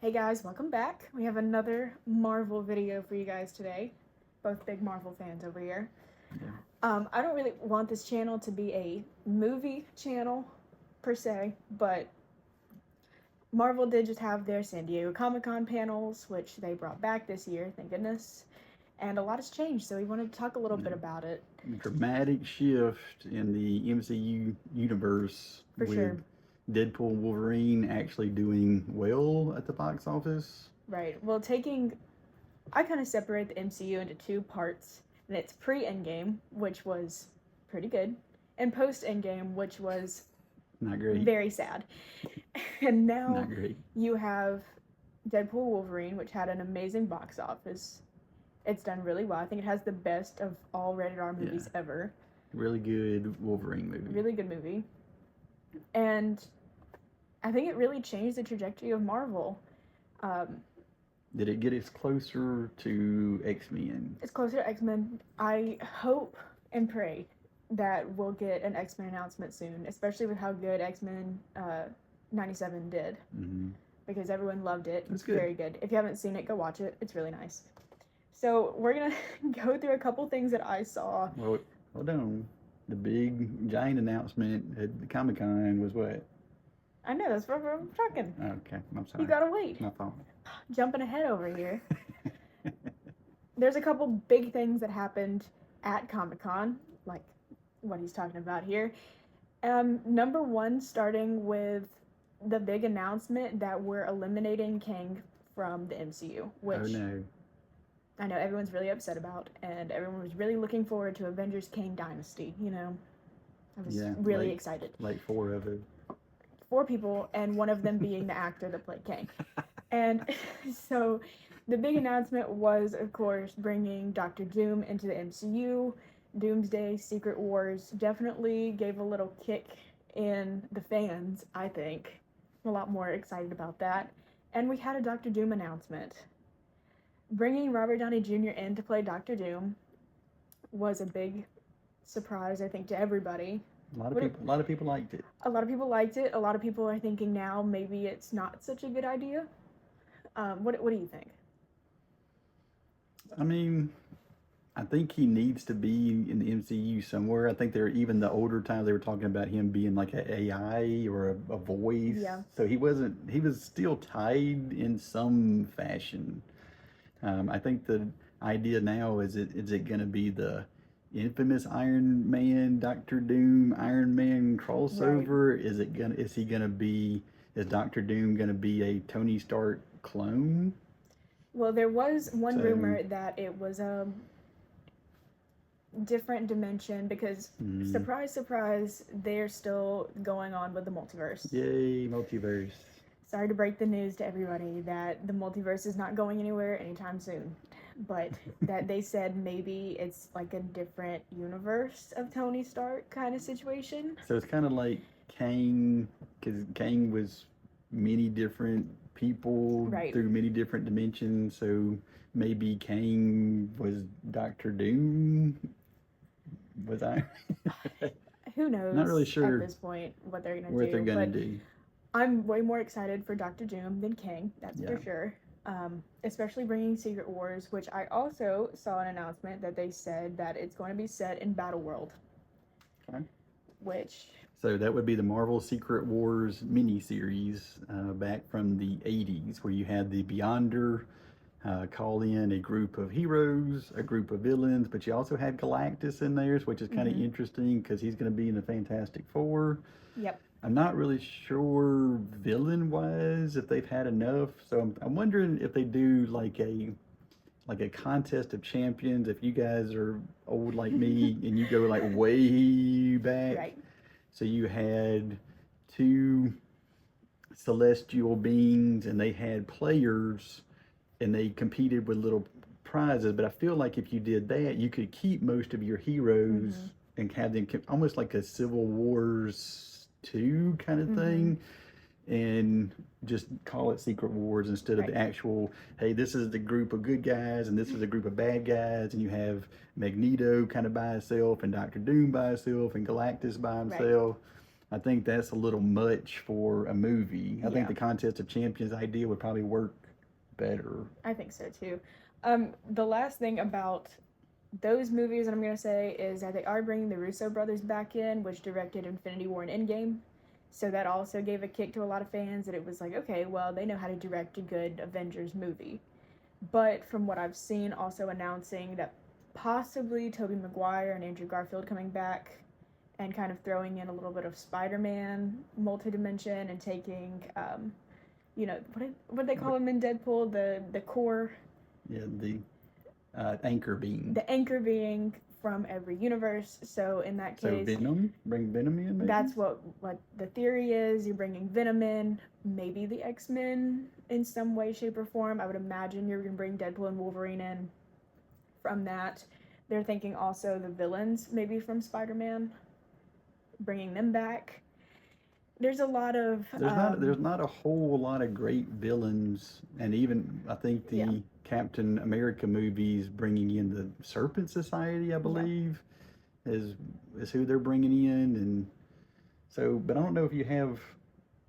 Hey guys, welcome back. We have another Marvel video for you guys today. Both big Marvel fans over here. Yeah. I don't really want this channel to be a movie channel per se, but Marvel did just have their San Diego Comic-Con panels, which they brought back this year, thank goodness. And a lot has changed, so we wanted to talk a little bit about it. Dramatic shift in the MCU universe For with sure. Deadpool and Wolverine actually doing well at the box office. Right. Well, I kind of separate the MCU into two parts, and it's pre-Endgame, which was pretty good, and post-Endgame, which was Not great. very sad. And now Not great. you have Deadpool Wolverine, which had an amazing box office. It's done really well. I think it has the best of all rated R movies ever. Really good Wolverine movie. Really good movie. And I think it really changed the trajectory of Marvel. Did it get us closer to X-Men? It's closer to X-Men. I hope and pray that we'll get an X-Men announcement soon, especially with how good X-Men 97 did. Mm-hmm. Because everyone loved it. It's good. Very good. If you haven't seen it, go watch it. It's really nice. So we're going to go through a couple things that I saw. Well, hold on. The big giant announcement at the Comic-Con was what? I know, that's what I'm talking. Okay, I'm sorry. You gotta wait. My fault. Jumping ahead over here. There's a couple big things that happened at Comic-Con, like what he's talking about here. Number one, starting with the big announcement that we're eliminating Kang from the MCU, which Oh no. I know everyone's really upset about, and everyone was really looking forward to Avengers Kang Dynasty, you know. I was really excited. Like 4 of it. 4 people, and one of them being the actor that played Kang. And so the big announcement was, of course, bringing Dr. Doom into the MCU. Doomsday, Secret Wars definitely gave a little kick in the fans, I think. I'm a lot more excited about that. And we had a Dr. Doom announcement. Bringing Robert Downey Jr. in to play Dr. Doom was a big surprise, I think, to everybody. A lot of people liked it. A lot of people liked it. A lot of people are thinking now maybe it's not such a good idea. What do you think? I mean, I think he needs to be in the MCU somewhere. I think even the older times they were talking about him being like an AI or a voice. Yeah. So he was still tied in some fashion. I think the idea now is it going to be the infamous Iron Man, Doctor Doom, Iron Man crossover? Right. Is Doctor Doom gonna be a Tony Stark clone? Well, there was one rumor that it was a different dimension because, surprise, surprise, they're still going on with the multiverse. Yay, multiverse. Sorry to break the news to everybody that the multiverse is not going anywhere anytime soon. But that they said maybe it's like a different universe of Tony Stark kind of situation. So it's kind of like Kang, because Kang was many different people through many different dimensions. So maybe Kang was Doctor Doom. Was I? Who knows? Not really sure at this point what they're gonna do. I'm way more excited for Doctor Doom than Kang. That's for sure. Especially bringing Secret Wars, which I also saw an announcement that they said that it's going to be set in Battleworld. Okay. So that would be the Marvel Secret Wars miniseries back from the 80s, where you had the Beyonder call in a group of heroes, a group of villains, but you also had Galactus in there, which is kind of interesting because he's going to be in the Fantastic Four. Yep. I'm not really sure villain-wise if they've had enough, so I'm wondering if they do like a contest of champions. If you guys are old like me and you go like way back, right. So you had 2 celestial beings and they had players and they competed with little prizes. But I feel like if you did that, you could keep most of your heroes and have them almost like a Civil Wars 2 kind of thing, and just call it Secret Wars instead of the actual, hey, this is the group of good guys and this is a group of bad guys, and you have Magneto kind of by himself and Doctor Doom by himself and Galactus by himself. I think that's a little much for a movie. I think Yeah. the Contest of Champions idea would probably work better. I think so too. The last thing about those movies that I'm gonna say is that they are bringing the Russo brothers back in, which directed Infinity War and Endgame. So that also gave a kick to a lot of fans that it was like, okay, well, they know how to direct a good Avengers movie. But from what I've seen, also announcing that possibly Tobey Maguire and Andrew Garfield coming back and kind of throwing in a little bit of Spider-Man multi-dimension and taking, what they call him in Deadpool, the core, Yeah, the anchor being. the anchor being from every universe. So in that So case, Venom, bring Venom in. Maybe? that's what the theory is. You're bringing Venom in, maybe the X-Men in some way, shape, or form. I would imagine you're gonna bring Deadpool and Wolverine in from that. They're thinking also the villains, maybe from Spider-Man, bringing them back. There's a lot of There's not a whole lot of great villains, and even I think the Yeah. Captain America movies bringing in the Serpent Society, I believe, is who they're bringing in, and so. But I don't know if you have,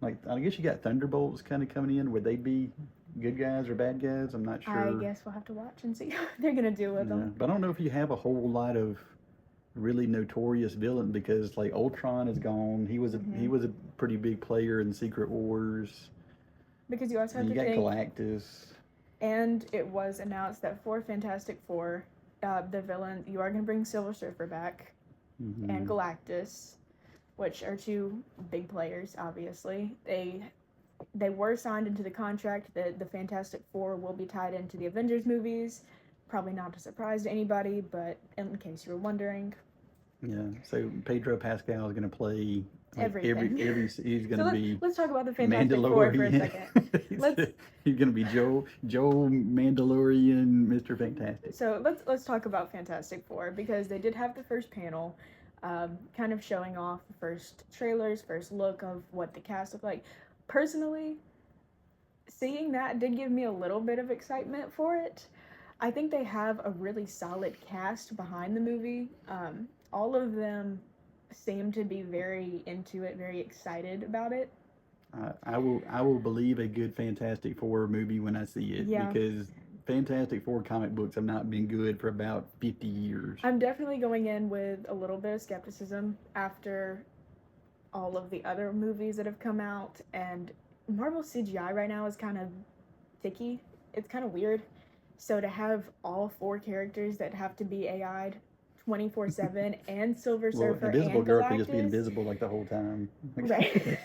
like, I guess you got Thunderbolts kind of coming in. Would they be good guys or bad guys? I'm not sure. I guess we'll have to watch and see what they're gonna do with Yeah, them. but I don't know if you have a whole lot of really notorious villain because like Ultron is gone. He was a pretty big player in Secret Wars. Because you also have And you to got think, Galactus. and it was announced that for Fantastic Four, the villain, you are gonna bring Silver Surfer back Mhm. and Galactus, which are two big players. Obviously, they were signed into the contract that the Fantastic Four will be tied into the Avengers movies. Probably not a surprise to anybody, but in case you were wondering. Yeah. So Pedro Pascal is going to play like, Everything. he's going to be let's talk about the Fantastic Four for a Mandalorian. second. Let's He's going to be Joel Mandalorian, Mr. Fantastic. So let's talk about Fantastic Four because they did have the first panel, kind of showing off the first trailers, first look of what the cast looked like. Personally, seeing that did give me a little bit of excitement for it. I think they have a really solid cast behind the movie. All of them seem to be very into it, very excited about it. I will believe a good Fantastic Four movie when I see it Yeah. because Fantastic Four comic books have not been good for about 50 years. I'm definitely going in with a little bit of skepticism after all of the other movies that have come out, and Marvel CGI right now is kind of ticky. It's kind of weird. So to have all four characters that have to be AI'd 24/7 and Silver Well, Surfer Invisible and Girl Galactus, can just be invisible like the whole time. right?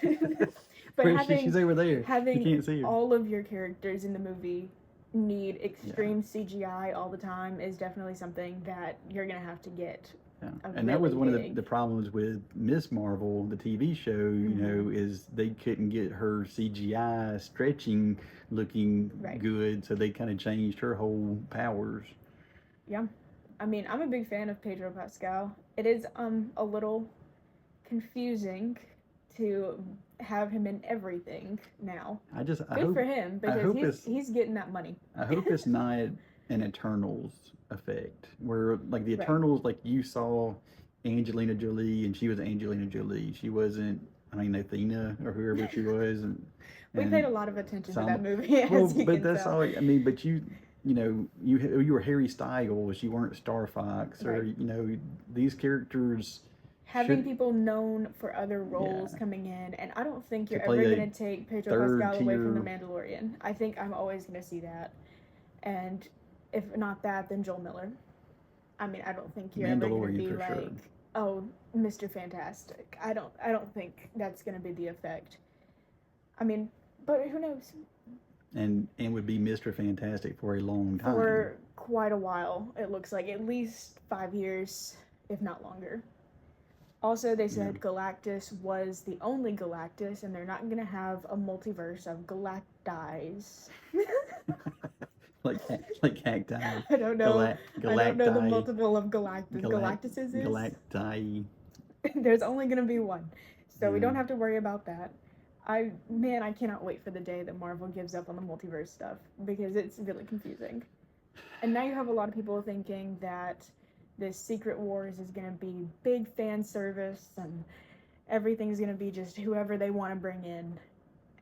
But Where she's over there. You having can't see her. all of your characters in the movie need extreme CGI all the time is definitely something that you're gonna have to get. Yeah. a And that was really one of big- the problems with Miss Marvel, the TV show, you know, is they couldn't get her CGI stretching looking Right. good, so they kind of changed her whole powers. Yeah. I mean, I'm a big fan of Pedro Pascal. It is a little confusing to have him in everything now. I Good hope for him because hope it's- he's getting that money. I hope it's not an Eternals effect where like the Right. Eternals, like you saw Angelina Jolie and she was Angelina Jolie. She wasn't, I mean, Athena or whoever she was. We and paid a lot of attention to some- that movie, as Well, you but can that's tell. all. I mean, but you know, you were Harry Styles. You weren't Star Fox, or Right. you know, these characters. Having should- people known for other roles Yeah. coming in, and I don't think you're To play ever a going to take Pedro third Pascal away from The tier- Mandalorian. I think I'm always going to see that. And if not that, then Joel Miller. I mean, I don't think you're ever going to Mandalorian be for like, sure. oh, Mr. Fantastic. I don't think that's going to be the effect. I mean, but who knows? And would be Mr. Fantastic for a long time. For quite a while, it looks like at least 5 years, if not longer. Also, they said Galactus was the only Galactus, and they're not going to have a multiverse of Galactis. like cacti. I don't know. I don't know the Galacti. multiple of Galactuses is. Galacti. There's only going to be one. So we don't Yeah. have to worry about that. I cannot wait for the day that Marvel gives up on the multiverse stuff because it's really confusing. And now you have a lot of people thinking that this Secret Wars is going to be big fan service everything's gonna be just whoever they want to bring in.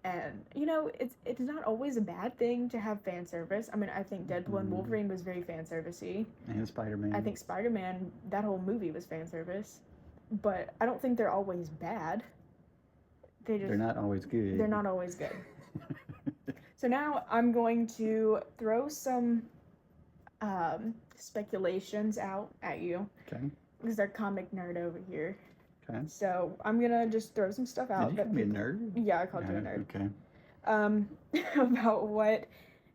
And it's not always a bad thing to have fan service. I mean, I think Deadpool and Wolverine was very fan servicey. And Spider-Man. I think Spider-Man, that whole movie was fan service. But I don't think they're always bad. They're not always good. They're not always good. So now I'm going to throw some speculations out at you. Okay. Because they're comic nerd over here. Okay. So I'm gonna just throw some stuff out. Did you call me a nerd? Yeah, I called you a nerd. Okay. About what.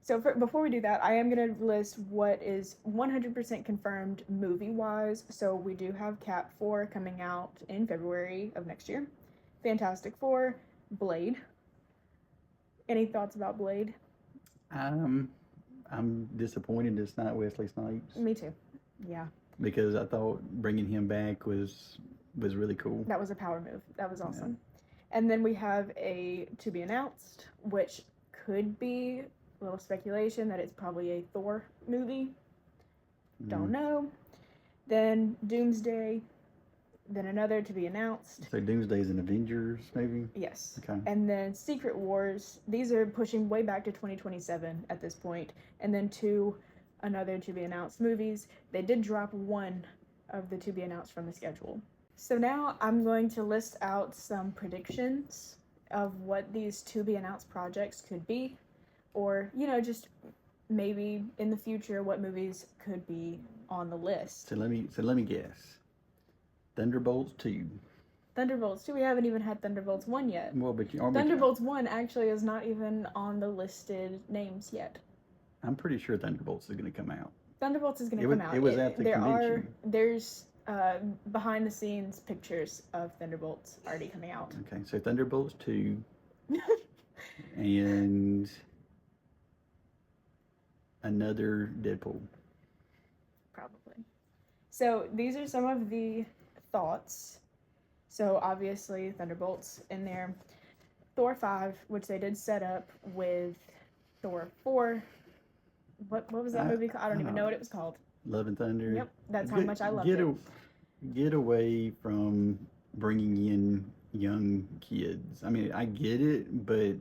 So before we do that, I am gonna list what is 100% confirmed movie-wise. So we do have Cat 4 coming out in February of next year. Fantastic Four, Blade. Any thoughts about Blade? I'm disappointed it's not Wesley Snipes. Me too. Yeah. Because I thought bringing him back was really cool. That was a power move. That was awesome. Yeah. And then we have a to be announced, which could be a little speculation that it's probably a Thor movie. Don't know. Then Doomsday. Then another to be announced. So Doomsday's an Avengers movie? Yes. Okay. And then Secret Wars. These are pushing way back to 2027 at this point. And then another to be announced movies. They did drop one of the to be announced from the schedule. So now I'm going to list out some predictions of what these to be announced projects could be, or just maybe in the future what movies could be on the list. So let me guess. Thunderbolts 2. Thunderbolts 2. We haven't even had Thunderbolts 1 yet. Well, but Thunderbolts 1 actually is not even on the listed names yet. I'm pretty sure Thunderbolts is going to come out. Thunderbolts is going to come out. It was at the convention. There's behind the scenes pictures of Thunderbolts already coming out. Okay, so Thunderbolts 2 and another Deadpool. Probably. So these are some of the thoughts. So obviously Thunderbolts in there. Thor 5, which they did set up with Thor 4. What was that movie called? I don't even know what it was called. Love and Thunder. Yep, that's how much I loved it. Get away from bringing in young kids. I mean, I get it, but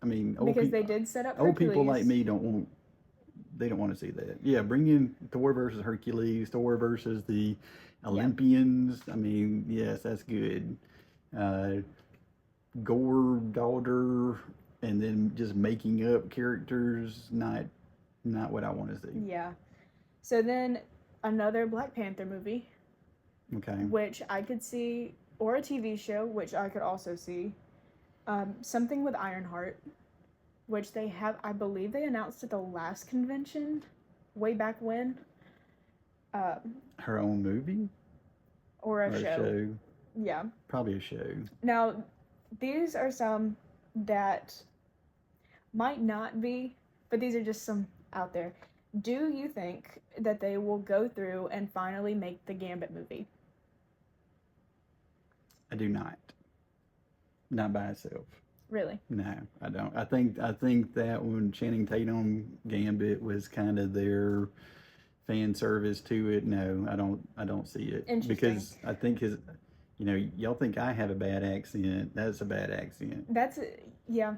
I mean, they did set up old Hercules. people like me don't want to see that. Yeah, bring in Thor versus Hercules, Thor versus the Olympians. Yep. I mean, yes, that's good. Gore daughter, and then just making up characters, not what I want to see. Yeah. So then another Black Panther movie. Okay. Which I could see, or a TV show, which I could also see. Something with Ironheart, which I believe they announced at the last convention, way back when. Her own movie? Or a show. Yeah. Probably a show. Now, these are some that might not be, but these are just some out there. Do you think that they will go through and finally make the Gambit movie? I do not. Not by itself. Really? No, I don't. I think that when Channing Tatum Gambit was kind of their fan service to it. No, I don't see it. Interesting. Because I think y'all think I have a bad accent. That's a bad accent. Yeah.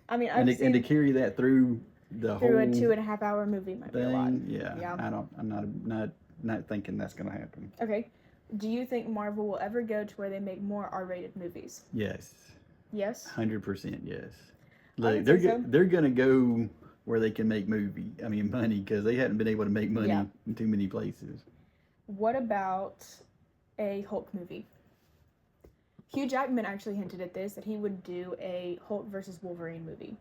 I mean, and to carry that through the whole a 2.5 hour movie might be a lot. Yeah. I'm not thinking that's gonna happen. Okay. Do you think Marvel will ever go to where they make more R-rated movies? Yes. Yes? 100% yes. Look, they're going to go where they can make money, because they hadn't been able to make money in too many places. What about a Hulk movie? Hugh Jackman actually hinted at this, that he would do a Hulk versus Wolverine movie.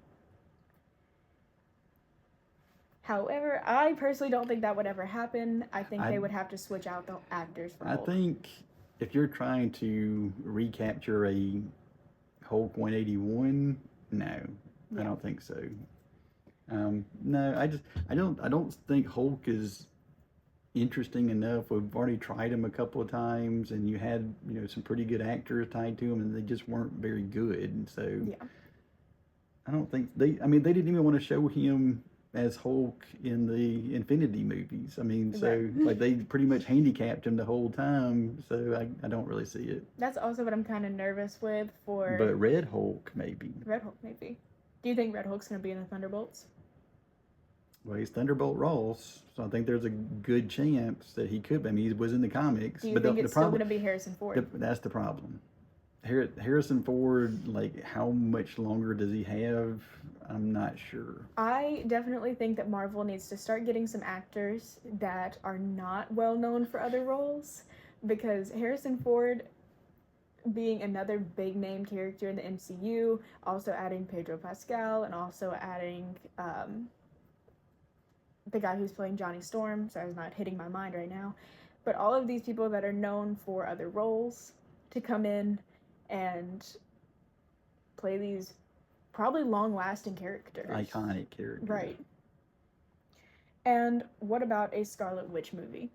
However, I personally don't think that would ever happen. I think they would have to switch out the actors for Hulk. I think if you're trying to recapture a Hulk 181, no, I don't think so. No, I don't think Hulk is interesting enough. We've already tried him a couple of times, and you had some pretty good actors tied to him, and they just weren't very good. So I don't think they didn't even want to show him as Hulk in the Infinity movies. I mean, so Right. like they pretty much handicapped him the whole time. So I don't really see it. That's also what I'm kind of nervous with for But Red Hulk maybe. Red Hulk, maybe. Do you think Red Hulk's going to be in the Thunderbolts? Well, he's Thunderbolt Ross, so I think there's a good chance that he could. I mean, he was in the comics. Do you but think the it's still problem, going to be Harrison Ford? that's the problem. Harrison Ford, like, how much longer does he have? I'm not sure. I definitely think that Marvel needs to start getting some actors that are not well known for other roles, because Harrison Ford being another big name character in the MCU, also adding Pedro Pascal, and also adding the guy who's playing Johnny Storm, so it's not hitting my mind right now, but all of these people that are known for other roles to come in and play these probably long-lasting characters. Iconic character. Right. And what about a Scarlet Witch movie?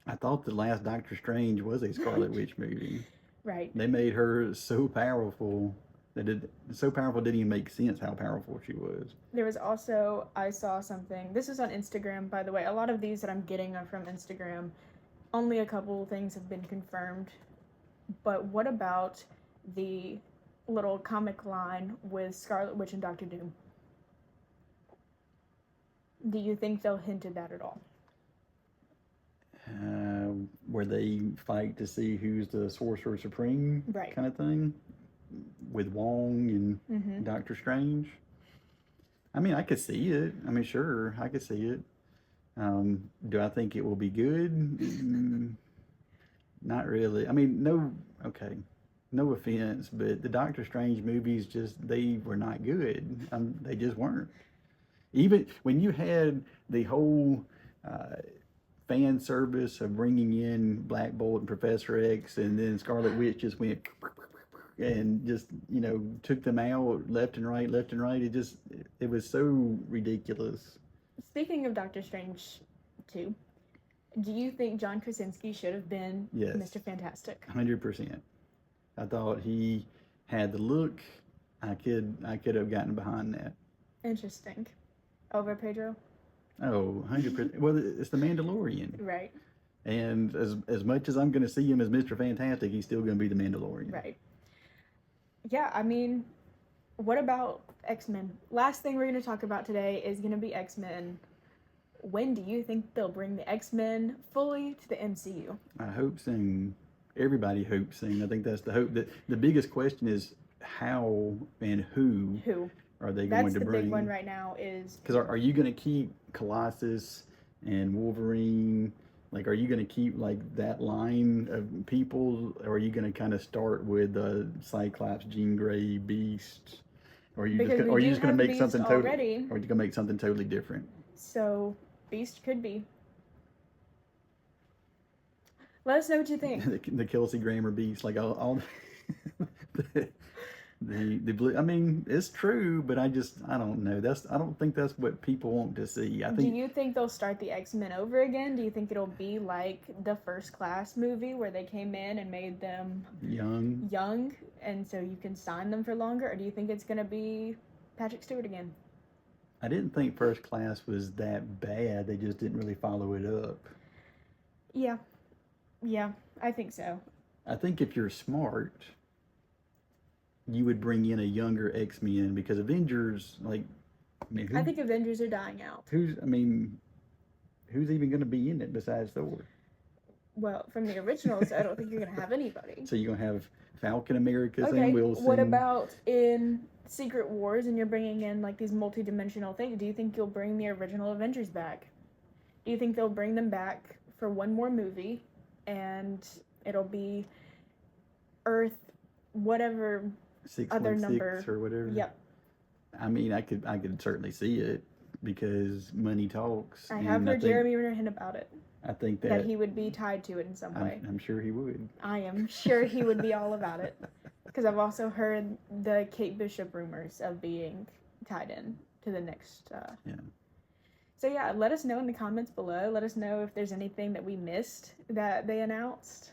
I thought the last Doctor Strange was a Scarlet Witch movie. Right. They made her so powerful that it didn't even make sense how powerful she was. There was also, I saw something, this is on Instagram, by the way. A lot of these that I'm getting are from Instagram. Only a couple things have been confirmed. But what about the little comic line with Scarlet Witch and Doctor Doom? Do you think they'll hint at that at all? Where they fight to see who's the Sorcerer Supreme, Right. kind of thing, with Wong and Doctor Strange. I mean, I could see it. I mean, sure, I could see it. Do I think it will be good? Not really. I mean, no offense, but the Doctor Strange movies they were not good. They just weren't. Even when you had the whole fan service of bringing in Black Bolt and Professor X, and then Scarlet Witch just went and just, took them out left and right. It was so ridiculous. Speaking of Doctor Strange 2, do you think John Krasinski should have been Yes. Mr. Fantastic? 100%. I thought he had the look. I could have gotten behind that. Interesting. Over Pedro? Oh, 100%. Well, it's the Mandalorian. Right. And as much as I'm going to see him as Mr. Fantastic, he's still going to be the Mandalorian. Right. Yeah, I mean, what about X-Men? Last thing we're going to talk about today is going to be X-Men. When do you think they'll bring the X-Men fully to the MCU? I hope soon. Everybody hopes soon. I think that's the hope. The biggest question is how and who are they going to bring? That's the big one right now is... Because are you going to keep Colossus and Wolverine? Like, are you going to keep, like, that line of people? Or are you going to kind of start with Cyclops, Jean Grey, Beast? Or are you just going to make something totally... Or are you going to make something totally different? So, Beast could be. Let us know what you think. the Kelsey Grammer Beast, like all the blue. I mean, it's true, but I don't know. I don't think that's what people want to see. I think. Do you think they'll start the X-Men over again? Do you think it'll be like the First Class movie where they came in and made them young, and so you can sign them for longer? Or do you think it's gonna be Patrick Stewart again? I didn't think First Class was that bad. They just didn't really follow it up. Yeah, I think so. I think if you're smart, you would bring in a younger X-Men, because Avengers, like, I think Avengers are dying out. Who's even going to be in it besides Thor? Well, from the originals, I don't think you're going to have anybody. So you're going to have Falcon America, Okay, Sam Wilson. what about in Secret Wars, and you're bringing in, like, these multi-dimensional things? Do you think you'll bring the original Avengers back? Do you think they'll bring them back for one more movie, and it'll be Earth, whatever 616 other number or whatever? Yep. I mean, I could certainly see it, because money talks. I have heard Jeremy Renner hint about it. I think that he would be tied to it in some way. I'm sure he would. I am sure he would be all about it. Because I've also heard the Kate Bishop rumors of being tied in to the next. Yeah. So yeah, let us know in the comments below. Let us know if there's anything that we missed that they announced.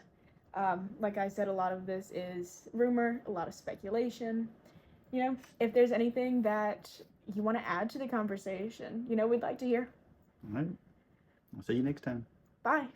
Like I said, a lot of this is rumor, a lot of speculation. you know, if there's anything that you want to add to the conversation, you know, we'd like to hear. All right. I'll see you next time. Bye.